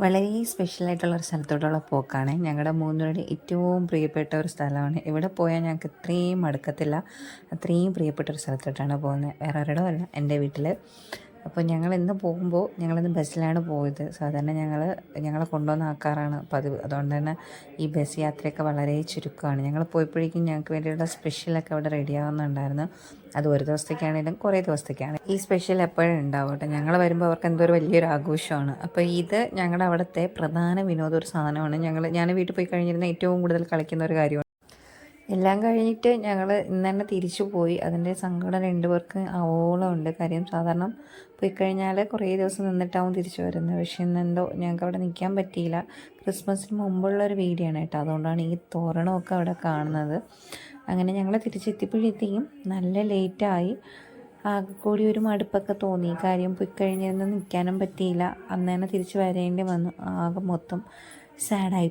വളരെ സ്പെഷ്യലായിട്ടുള്ളൊരു സ്ഥലത്തോട്ടുള്ള പോക്കാണ്. ഞങ്ങളുടെ മൂന്നുപേരുടെ ഏറ്റവും പ്രിയപ്പെട്ട ഒരു സ്ഥലമാണ്. ഇവിടെ പോയാൽ ഞങ്ങൾക്ക് ഇത്രയും മടുക്കത്തില്ല. അത്രയും പ്രിയപ്പെട്ട ഒരു സ്ഥലത്തോട്ടാണ് പോകുന്നത്. വേറെ ഒരിടമല്ല, എൻ്റെ വീട്ടിൽ. അപ്പോൾ ഞങ്ങളിന്ന് പോകുമ്പോൾ ഞങ്ങളിന്ന് ബസ്സിലാണ് പോയത്. സാധാരണ ഞങ്ങളെ കൊണ്ടുവന്ന് ആക്കാറാണ് പതിവ്. അതുകൊണ്ട് തന്നെ ഈ ബസ് യാത്രയൊക്കെ വളരെ ചുരുക്കമാണ്. ഞങ്ങൾ പോയപ്പോഴേക്കും ഞങ്ങൾക്ക് വേണ്ടിയുള്ള സ്പെഷ്യലൊക്കെ അവിടെ റെഡി ആവുന്നുണ്ടായിരുന്നു. അത് ഒരു ദിവസത്തേക്കാണെങ്കിലും കുറേ ദിവസത്തേക്കാണ്. ഈ സ്പെഷ്യൽ എപ്പോഴും ഉണ്ടാവും കേട്ടോ. ഞങ്ങൾ വരുമ്പോൾ അവർക്ക് എന്തോ ഒരു വലിയൊരു ആഘോഷമാണ്. അപ്പോൾ ഇത് ഞങ്ങളുടെ അവിടുത്തെ പ്രധാന വിനോദ ഒരു സാധനമാണ്. ഞാൻ വീട്ടിൽ പോയി കഴിഞ്ഞിരുന്ന ഏറ്റവും കൂടുതൽ കളിക്കുന്ന ഒരു കാര്യമാണ്. എല്ലാം കഴിഞ്ഞിട്ട് ഞങ്ങൾ ഇന്ന് തന്നെ തിരിച്ചു പോയി. അതിൻ്റെ സങ്കടം രണ്ടുപേർക്ക് ആവോളം ഉണ്ട്. കാര്യം സാധാരണ പോയി കഴിഞ്ഞാൽ കുറേ ദിവസം നിന്നിട്ടാവും തിരിച്ചു വരുന്നത്. പക്ഷേ ഇന്നെന്തോ ഞങ്ങൾക്ക് അവിടെ നിൽക്കാൻ പറ്റിയില്ല. ക്രിസ്മസിന് മുമ്പുള്ളൊരു വീഡിയോ ആണ് കേട്ടോ. അതുകൊണ്ടാണ് ഈ തോരണമൊക്കെ അവിടെ കാണുന്നത്. അങ്ങനെ ഞങ്ങൾ തിരിച്ചെത്തിയപ്പോഴത്തേക്കും നല്ല ലേറ്റായി. ആകെ കൂടി ഒരു മടുപ്പൊക്കെ തോന്നി. കാര്യം പോയി കഴിഞ്ഞിരുന്ന് നിൽക്കാനും പറ്റിയില്ല. അന്ന് തന്നെ തിരിച്ച് വരേണ്ടി വന്നു. ആകെ മൊത്തം സാഡായി.